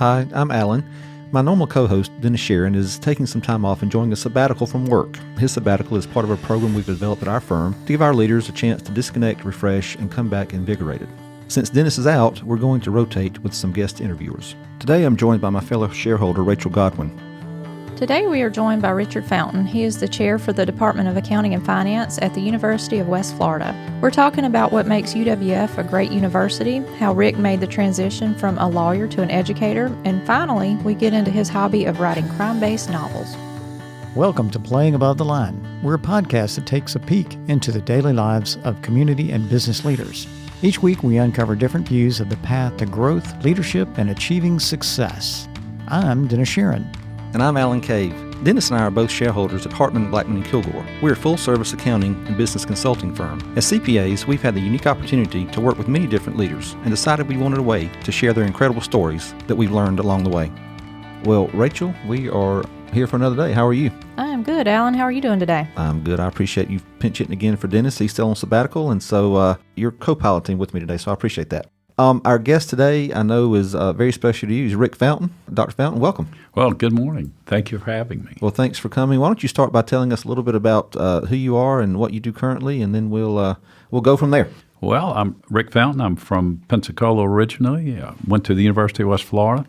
Hi, I'm Alan. My normal co-host, Dennis Sharon, is taking some time off enjoying a sabbatical from work. His sabbatical is part of a program we've developed at our firm to give our leaders a chance to disconnect, refresh, and come back invigorated. Since Dennis is out, we're going to rotate with some guest interviewers. Today I'm joined by my fellow shareholder, Rachel Godwin. Today we are joined by Richard Fountain. He is the chair for the Department of Accounting and Finance at the University of West Florida. We're talking about what makes UWF a great university, how Rick made the transition from a lawyer to an educator, and finally, we get into his hobby of writing crime-based novels. Welcome to Playing Above the Line. We're a podcast that takes a peek into the daily lives of community and business leaders. Each week we uncover different views of the path to growth, leadership, and achieving success. I'm Dennis Sharon. And I'm Alan Cave. Dennis and I are both shareholders at Hartman, Blackman & Kilgore. We're a full-service accounting and business consulting firm. As CPAs, we've had the unique opportunity to work with many different leaders and decided we wanted a way to share their incredible stories that we've learned along the way. Well, Rachel, we are here for another day. How are you? I'm good. Alan, how are you doing today? I'm good. I appreciate you pinch hitting again for Dennis. He's still on sabbatical, and so you're co-piloting with me today, so I appreciate that. Our guest today, I know, is very special to you. He's Rick Fountain. Dr. Fountain, welcome. Well, good morning. Thank you for having me. Well, thanks for coming. Why don't you start by telling us a little bit about who you are and what you do currently, and then we'll go from there. Well, I'm Rick Fountain. I'm from Pensacola originally. Went to the University of West Florida.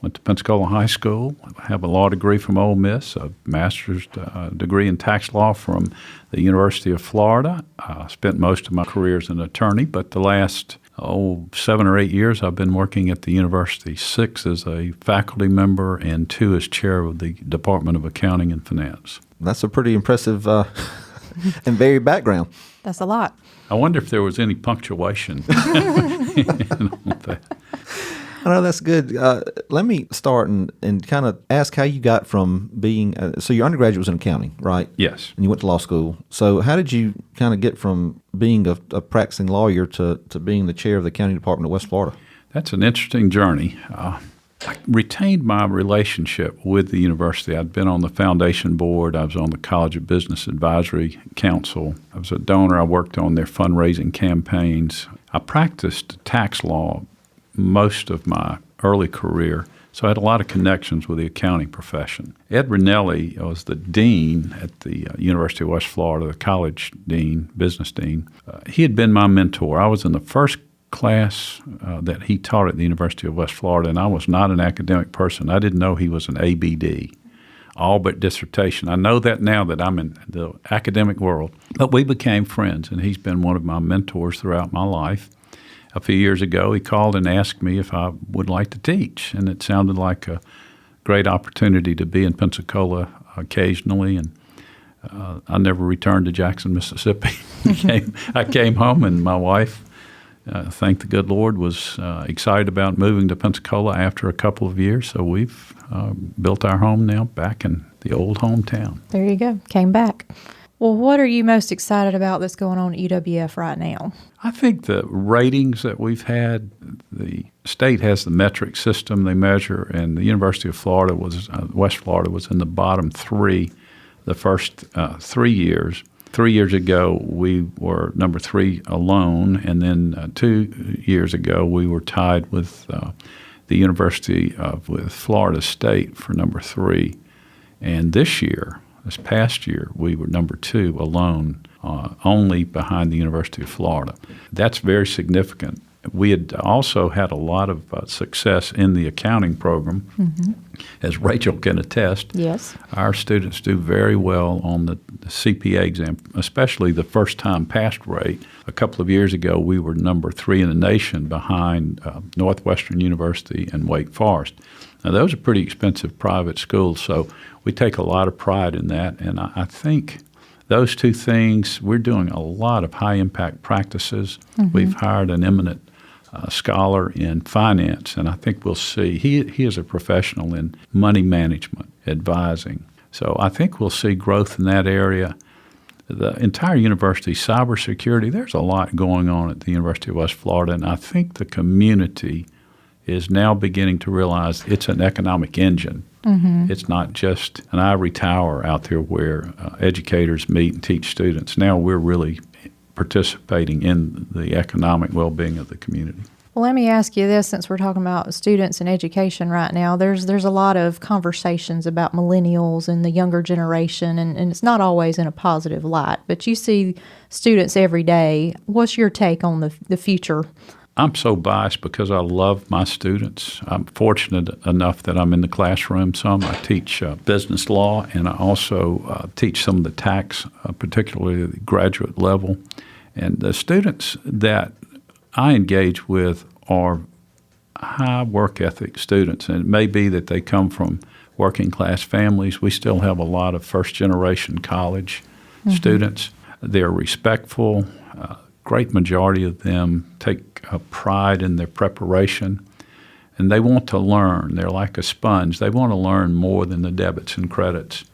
Went to Pensacola High School. I have a law degree from Ole Miss, a master's degree in tax law from the University of Florida. I spent most of my career as an attorney, but the last 7 or 8 years I've been working at the university, 6 as a faculty member and 2 as chair of the Department of Accounting and Finance. That's a pretty impressive and varied background. That's a lot. I wonder if there was any punctuation in all that. I know that's good. Let me start and kind of ask how you got from being so your undergraduate was in accounting, right? Yes. And you went to law school. So how did you kind of get from being a practicing lawyer to being the chair of the accounting department of West Florida? That's an interesting journey. I retained my relationship with the university. I'd been on the foundation board. I was on the College of Business Advisory Council. I was a donor. I worked on their fundraising campaigns. I practiced tax law most of my early career, so I had a lot of connections with the accounting profession. Ed Rinelli was the dean at the University of West Florida, the college dean, business dean. He had been my mentor. I was in the first class that he taught at the University of West Florida, and I was not an academic person. I didn't know he was an ABD, all but dissertation. I know that now that I'm in the academic world. But we became friends, and he's been one of my mentors throughout my life. A few years ago, he called and asked me if I would like to teach, and it sounded like a great opportunity to be in Pensacola occasionally, and I never returned to Jackson, Mississippi. I came home, and my wife, thank the good Lord, was excited about moving to Pensacola after a couple of years, so we've built our home now back in the old hometown. There you go. Came back. Well, what are you most excited about that's going on at UWF right now? I think the ratings that we've had, the state has the metric system they measure, and the University of Florida West Florida was in the bottom 3 the first 3 years. 3 years ago, we were number 3 alone, and then 2 years ago, we were tied with the University with Florida State for number 3. And this past year, we were number 2 alone, only behind the University of Florida. That's very significant. We had also had a lot of success in the accounting program, as Rachel can attest. Yes. Our students do very well on the CPA exam, especially the first-time pass rate. A couple of years ago, we were number 3 in the nation behind Northwestern University and Wake Forest. Now, those are pretty expensive private schools, so we take a lot of pride in that, and I think those 2 things, we're doing a lot of high-impact practices. We've hired an eminent scholar in finance, and I think we'll see. He is a professional in money management, advising. So I think we'll see growth in that area. The entire university, cybersecurity, there's a lot going on at the University of West Florida, and I think the community is now beginning to realize it's an economic engine. It's not just an ivory tower out there where educators meet and teach students. Now we're really participating in the economic well-being of the community. Well, let me ask you this, since we're talking about students and education right now. There's a lot of conversations about millennials and the younger generation, and it's not always in a positive light, but you see students every day. What's your take on the future? I'm so biased because I love my students. I'm fortunate enough that I'm in the classroom some. I teach business law, and I also teach some of the tax, particularly at the graduate level. And the students that I engage with are high work ethic students, and it may be that they come from working class families. We still have a lot of first generation college students. They're respectful. Great majority of them take pride in their preparation, and they want to learn. They're like a sponge. They want to learn more than the debits and credits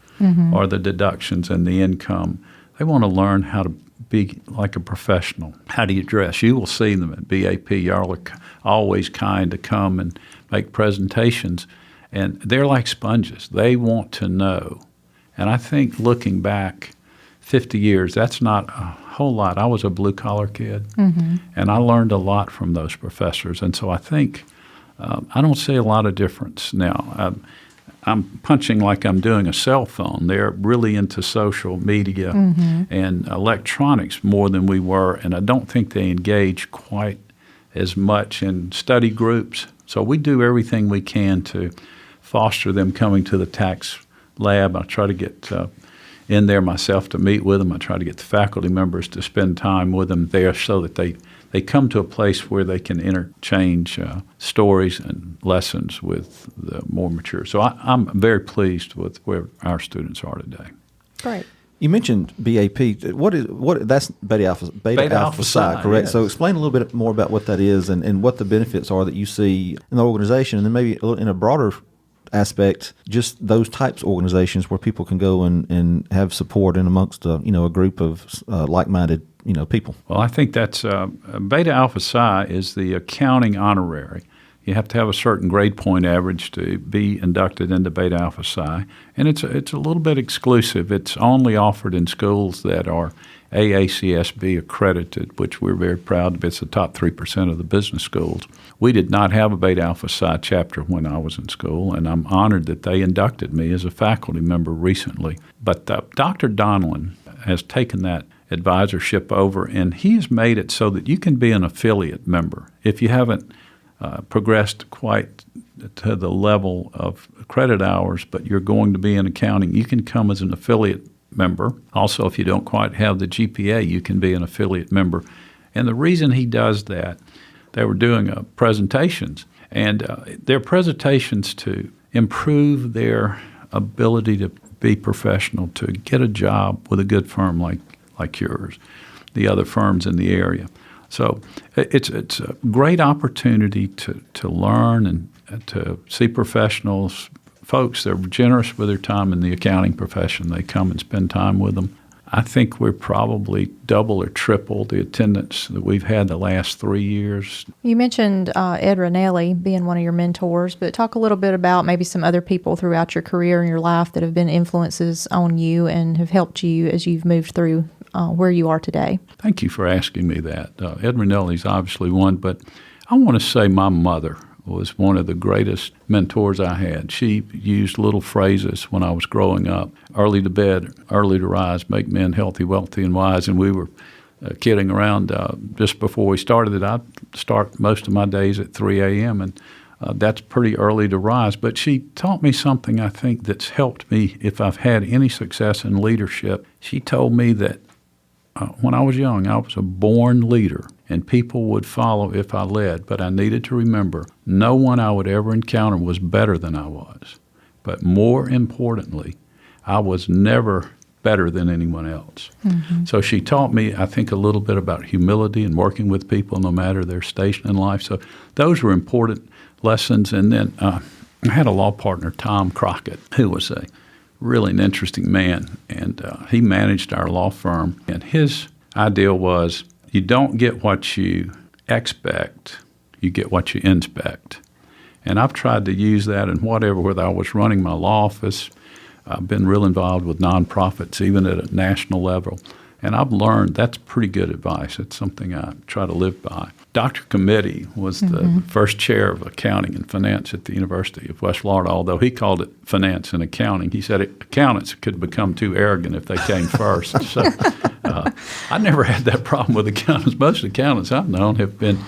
or the deductions and the income. They want to learn how to be like a professional. How do you dress? You will see them at BAP. Y'all are always kind to come and make presentations, and they're like sponges. They want to know. And I think looking back 50 years, that's not a whole lot. I was a blue-collar kid, and I learned a lot from those professors. And so I think I don't see a lot of difference now. I'm punching like I'm doing a cell phone. They're really into social media and electronics more than we were, and I don't think they engage quite as much in study groups. So we do everything we can to foster them coming to the tax lab. I try to get in there myself to meet with them. I try to get the faculty members to spend time with them there so that they come to a place where they can interchange stories and lessons with the more mature. So I'm very pleased with where our students are today. Great. You mentioned BAP. What that's Beta Alpha Psi, correct? Yes. So explain a little bit more about what that is and what the benefits are that you see in the organization, and then maybe in a broader aspect, just those types of organizations where people can go and have support in amongst a group of like-minded people. Well, I think that's Beta Alpha Psi is the accounting honorary. You have to have a certain grade point average to be inducted into Beta Alpha Psi, and it's a little bit exclusive. It's only offered in schools that are AACSB accredited, which we're very proud of. It's the top 3% of the business schools. We did not have a Beta Alpha Psi chapter when I was in school, and I'm honored that they inducted me as a faculty member recently. But Dr. Donlin has taken that advisorship over, and he has made it so that you can be an affiliate member. If you haven't progressed quite to the level of credit hours, but you're going to be in accounting, you can come as an affiliate member. Also, if you don't quite have the GPA, you can be an affiliate member. And the reason he does that, they were doing presentations, and they're presentations to improve their ability to be professional, to get a job with a good firm like yours, the other firms in the area. So it's a great opportunity to learn and to see professionals. Folks, they're generous with their time in the accounting profession. They come and spend time with them. I think we're probably double or triple the attendance that we've had the last 3 years. You mentioned Ed Ranelli being one of your mentors, but talk a little bit about maybe some other people throughout your career and your life that have been influences on you and have helped you as you've moved through where you are today. Thank you for asking me that. Ed Ranelli's obviously one, but I want to say my mother was one of the greatest mentors I had. She used little phrases when I was growing up: early to bed, early to rise, make men healthy, wealthy, and wise. And we were kidding around just before we started it. I'd start most of my days at 3 a.m., and that's pretty early to rise. But she taught me something I think that's helped me if I've had any success in leadership. She told me that when I was young, I was a born leader, and people would follow if I led. But I needed to remember, no one I would ever encounter was better than I was. But more importantly, I was never better than anyone else. Mm-hmm. So she taught me, I think, a little bit about humility and working with people no matter their station in life. So those were important lessons. And then I had a law partner, Tom Crockett, who was really an interesting man, and he managed our law firm. And his idea was, you don't get what you expect, you get what you inspect. And I've tried to use that in whether I was running my law office. I've been real involved with nonprofits, even at a national level. And I've learned that's pretty good advice. It's something I try to live by. Dr. Committee was the first chair of accounting and finance at the University of West Florida, although he called it finance and accounting. He said accountants could become too arrogant if they came first. So I never had that problem with accountants. Most accountants I've known have been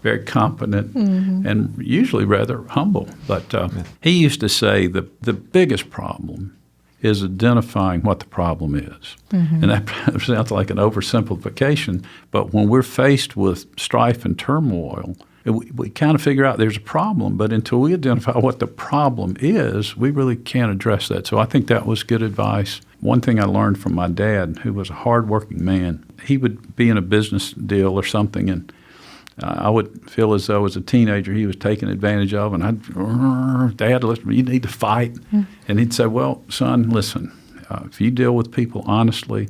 very competent and usually rather humble. But he used to say the biggest problem is identifying what the problem is. And that sounds like an oversimplification, but when we're faced with strife and turmoil, we kind of figure out there's a problem, but until we identify what the problem is, we really can't address that. So I think that was good advice. One thing I learned from my dad, who was a hardworking man, he would be in a business deal or something, and I would feel as though as a teenager he was taken advantage of, and I'd, Dad, listen, you need to fight. And he'd say, well, son, listen, if you deal with people honestly,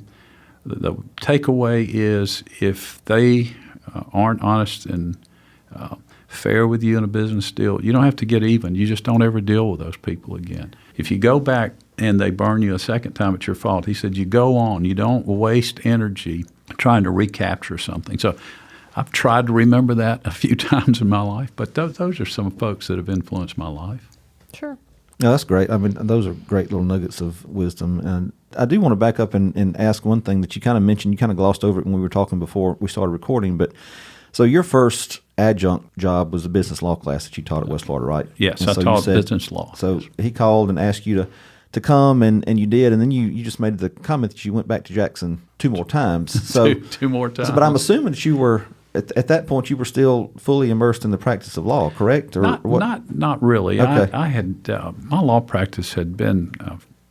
the takeaway is if they aren't honest and fair with you in a business deal, you don't have to get even. You just don't ever deal with those people again. If you go back and they burn you a second time, it's your fault. He said, you go on. You don't waste energy trying to recapture something. So I've tried to remember that a few times in my life, but those are some folks that have influenced my life. Sure. No, that's great. I mean, those are great little nuggets of wisdom. And I do want to back up and ask one thing that you kind of mentioned. You kind of glossed over it when we were talking before we started recording. But so your first adjunct job was a business law class that you taught at West Florida, right? Yes, and I taught business law. So he called and asked you to come, and you did, and then you just made the comment that you went back to Jackson 2 more times. So two more times. But I'm assuming that you were at that point you were still fully immersed in the practice of law, correct? Or what? Not really. Okay. I had my law practice had been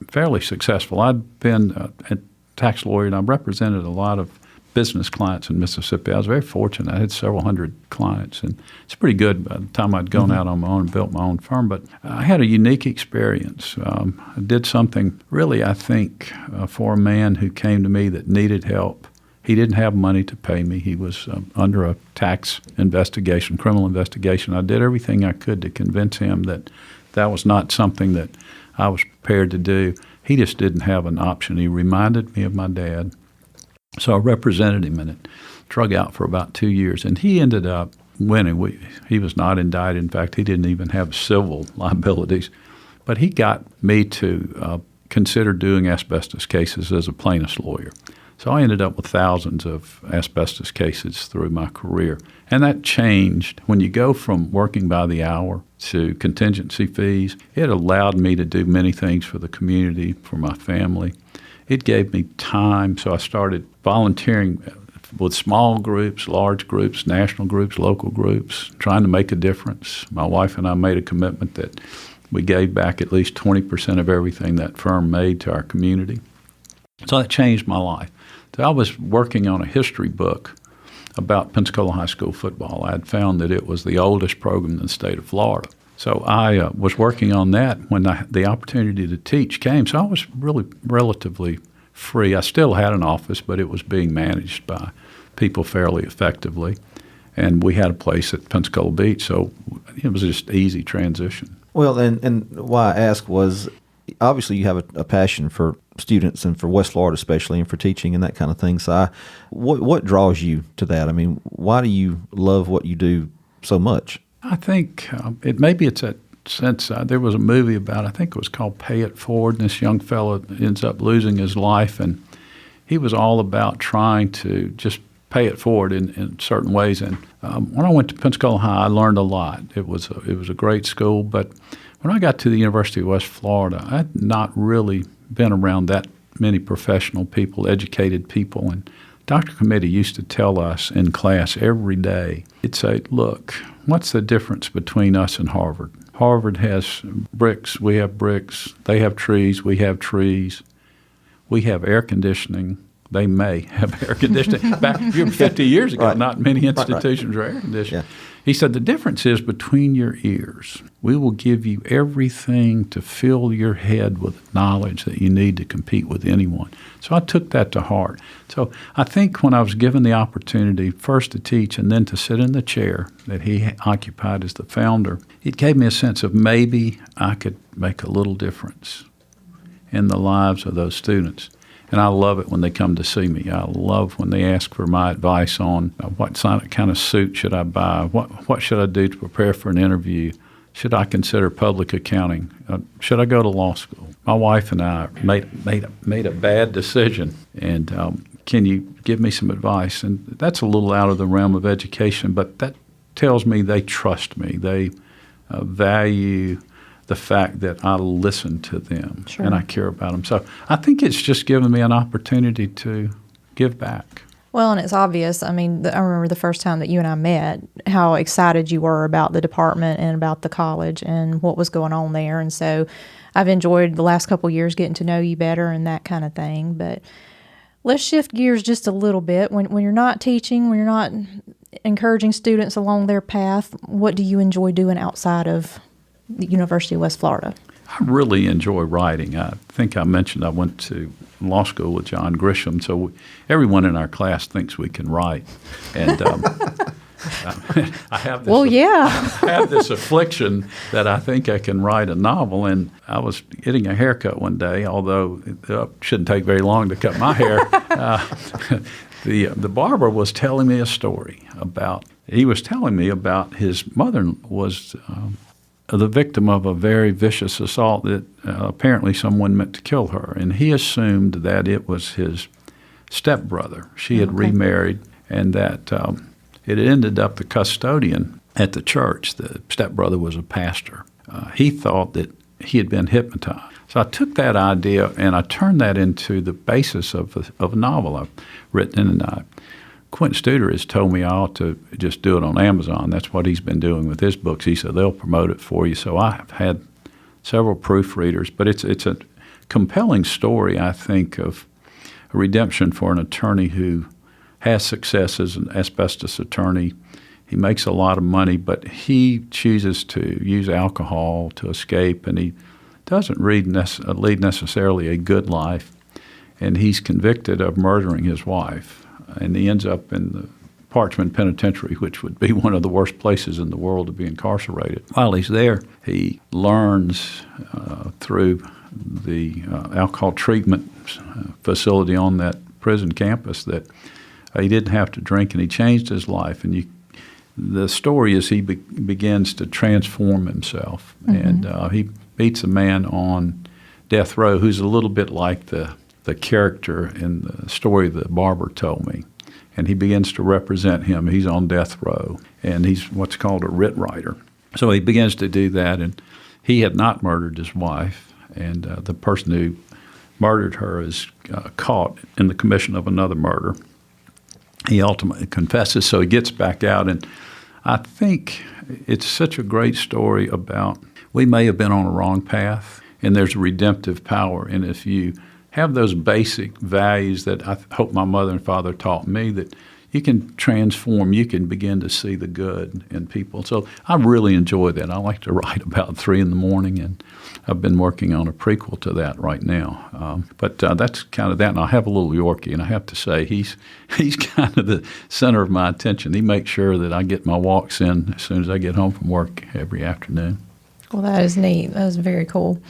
fairly successful. I'd been a tax lawyer, and I represented a lot of business clients in Mississippi. I was very fortunate. I had several hundred clients, and it's pretty good by the time I'd gone out on my own and built my own firm. But I had a unique experience. I did something really, I think, for a man who came to me that needed help. He didn't have money to pay me. He was under a tax investigation, criminal investigation. I did everything I could to convince him that that was not something that I was prepared to do. He just didn't have an option. He reminded me of my dad. So I represented him, and it drug out for about 2 years. And he ended up winning. He was not indicted. In fact, he didn't even have civil liabilities. But he got me to consider doing asbestos cases as a plaintiff's lawyer. So I ended up with thousands of asbestos cases through my career. And that changed. When you go from working by the hour to contingency fees, it allowed me to do many things for the community, for my family. It gave me time, so I started volunteering with small groups, large groups, national groups, local groups, trying to make a difference. My wife and I made a commitment that we gave back at least 20% of everything that firm made to our community. So that changed my life. So I was working on a history book about Pensacola High School football. I had found that it was the oldest program in the state of Florida. So I was working on that when the opportunity to teach came. So I was really relatively free. I still had an office, but it was being managed by people fairly effectively. And we had a place at Pensacola Beach, so it was just easy transition. Well, and why I asked was, obviously you have a passion for students and for West Florida especially, and for teaching and that kind of thing. So what draws you to that? I mean, why do you love what you do so much? I think it's that sense. There was a movie about, I think it was called Pay It Forward, and this young fellow ends up losing his life, and he was all about trying to just pay it forward in certain ways. And when I went to Pensacola High, I learned a lot. It was a great school, but when I got to the University of West Florida, I had not really been around that many professional people, educated people. And Dr. Committee used to tell us in class every day, he'd say, look, what's the difference between us and Harvard? Harvard has bricks, we have bricks. They have trees, we have trees. We have air conditioning. They may have air conditioning. Back 50 years ago, Right. not many institutions were air conditioned. Yeah. He said, the difference is between your ears. We will give you everything to fill your head with knowledge that you need to compete with anyone. So I took that to heart. So I think when I was given the opportunity first to teach and then to sit in the chair that he occupied as the founder, it gave me a sense of maybe I could make a little difference in the lives of those students. And I love it when they come to see me. I love when they ask for my advice on what kind of suit should I buy, what should I do to prepare for an interview, should I consider public accounting, should I go to law school. My wife and I made a bad decision, and can you give me some advice? And that's a little out of the realm of education, but that tells me they trust me. They value the fact that I listen to them and I care about them. So I think it's just given me an opportunity to give back. Well, and it's obvious. I mean, I remember the first time that you and I met, how excited you were about the department and about the college and what was going on there. And so I've enjoyed the last couple of years getting to know you better and that kind of thing. But let's shift gears just a little bit. When you're not teaching, when you're not encouraging students along their path, what do you enjoy doing outside of the University of West Florida? I really enjoy writing. I think I mentioned I went to law school with John Grisham, so everyone in our class thinks we can write. And I have this, I have this affliction that I think I can write a novel. And I was getting a haircut one day, although it shouldn't take very long to cut my hair. The barber was telling me a story about his mother was the victim of a very vicious assault that apparently someone meant to kill her. And he assumed that it was his stepbrother. She had remarried, and that it ended up the custodian at the church. The stepbrother was a pastor. He thought that he had been hypnotized. So I took that idea and I turned that into the basis of a novel I've written. And Quentin Studer has told me I ought to just do it on Amazon. That's what he's been doing with his books. He said they'll promote it for you. So I have had several proofreaders, but it's a compelling story, I think, of a redemption for an attorney who has success as an asbestos attorney. He makes a lot of money, but he chooses to use alcohol to escape, and he doesn't lead necessarily a good life, and he's convicted of murdering his wife. And he ends up in the Parchman Penitentiary, which would be one of the worst places in the world to be incarcerated. While he's there, he learns through the alcohol treatment facility on that prison campus that he didn't have to drink, and he changed his life. And the story is he begins to transform himself, and he meets a man on death row who's a little bit like the character in the story the barber told me. And he begins to represent him. He's on death row, and he's what's called a writ writer. So he begins to do that, and he had not murdered his wife, and the person who murdered her is caught in the commission of another murder. He ultimately confesses, so he gets back out, and I think it's such a great story about we may have been on a wrong path, and there's a redemptive power, and if you have those basic values that I hope my mother and father taught me, that you can transform, you can begin to see the good in people. So I really enjoy that. I like to write about 3 in the morning, and I've been working on a prequel to that right now. But that's kind of that. And I have a little Yorkie, and I have to say he's kind of the center of my attention. He makes sure that I get my walks in as soon as I get home from work every afternoon. Well, that is neat. That is very cool.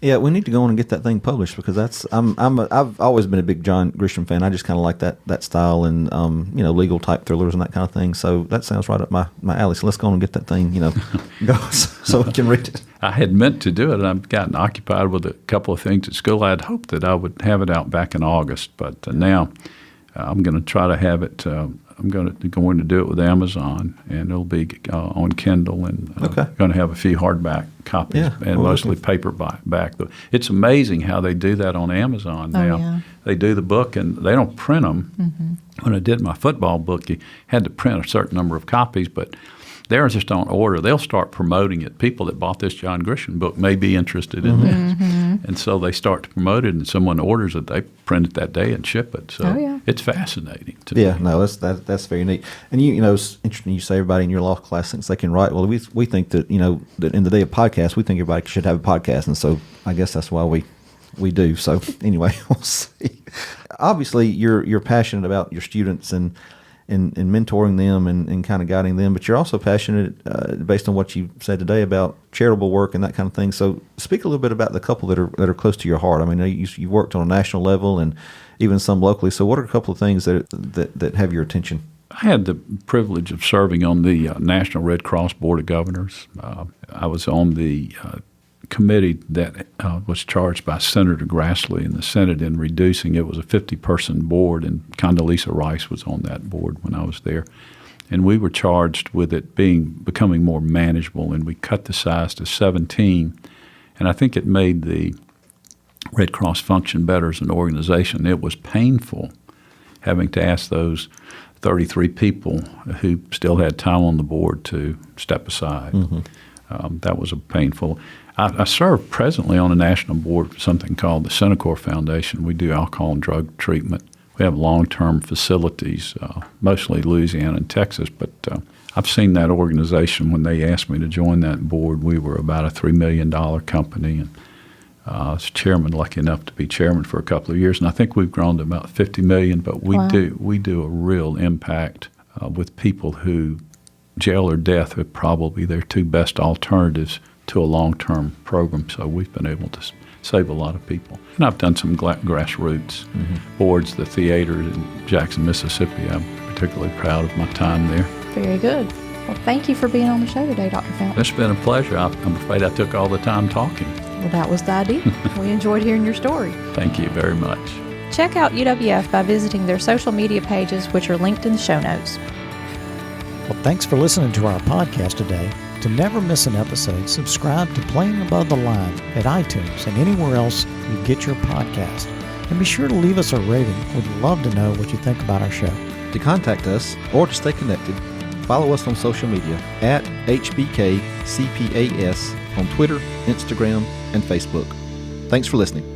Yeah, we need to go on and get that thing published because I've always been a big John Grisham fan. I just kind of like that style and legal type thrillers and that kind of thing. So that sounds right up my alley. So let's go on and get that thing go so we can read it. I had meant to do it, and I've gotten occupied with a couple of things at school. I had hoped that I would have it out back in August, but now I'm going to try to have it. I'm going to do it with Amazon, and it'll be on Kindle, and going to have a few hardback copies and mostly paperback. It's amazing how they do that on Amazon now. Yeah. They do the book, and they don't print them. Mm-hmm. When I did my football book, you had to print a certain number of copies, but they're just on order. They'll start promoting it. People that bought this John Grisham book may be interested in this. Mm-hmm. And so they start to promote it, and someone orders it. They print it that day and ship it. So it's fascinating to me. Yeah, no, that's very neat. And it's interesting you say everybody in your law class thinks they can write. Well, we think that, that in the day of podcasts, we think everybody should have a podcast. And so I guess that's why we do. So anyway, we'll see. Obviously, you're passionate about your students and in mentoring them and kind of guiding them, but you're also passionate, based on what you said today, about charitable work and that kind of thing. So speak a little bit about the couple that are close to your heart. I mean, you worked on a national level and even some locally. So what are a couple of things that have your attention? I had the privilege of serving on the National Red Cross Board of Governors. I was on the committee that was charged by Senator Grassley in the Senate in reducing. It was a 50-person board, and Condoleezza Rice was on that board when I was there. And we were charged with it becoming more manageable, and we cut the size to 17. And I think it made the Red Cross function better as an organization. It was painful having to ask those 33 people who still had time on the board to step aside. That was a painful. I serve presently on a national board for something called the Senecor Foundation. We do alcohol and drug treatment. We have long-term facilities, mostly Louisiana and Texas, but I've seen that organization. When they asked me to join that board, we were about a $3 million company, and I was chairman, lucky enough to be chairman for a couple of years, and I think we've grown to about $50 million, but we do a real impact with people who jail or death are probably their two best alternatives to a long-term program. So we've been able to save a lot of people. And I've done some grassroots boards, the theater in Jackson, Mississippi. I'm particularly proud of my time there. Very good. Well, thank you for being on the show today, Dr. Fountain. It's been a pleasure. I'm afraid I took all the time talking. Well, that was the idea. We enjoyed hearing your story. Thank you very much. Check out UWF by visiting their social media pages, which are linked in the show notes. Well, thanks for listening to our podcast today. To never miss an episode, subscribe to Playing Above the Line at iTunes and anywhere else you get your podcast. And be sure to leave us a rating. We'd love to know what you think about our show. To contact us or to stay connected, follow us on social media at HBKCPAS on Twitter, Instagram, and Facebook. Thanks for listening.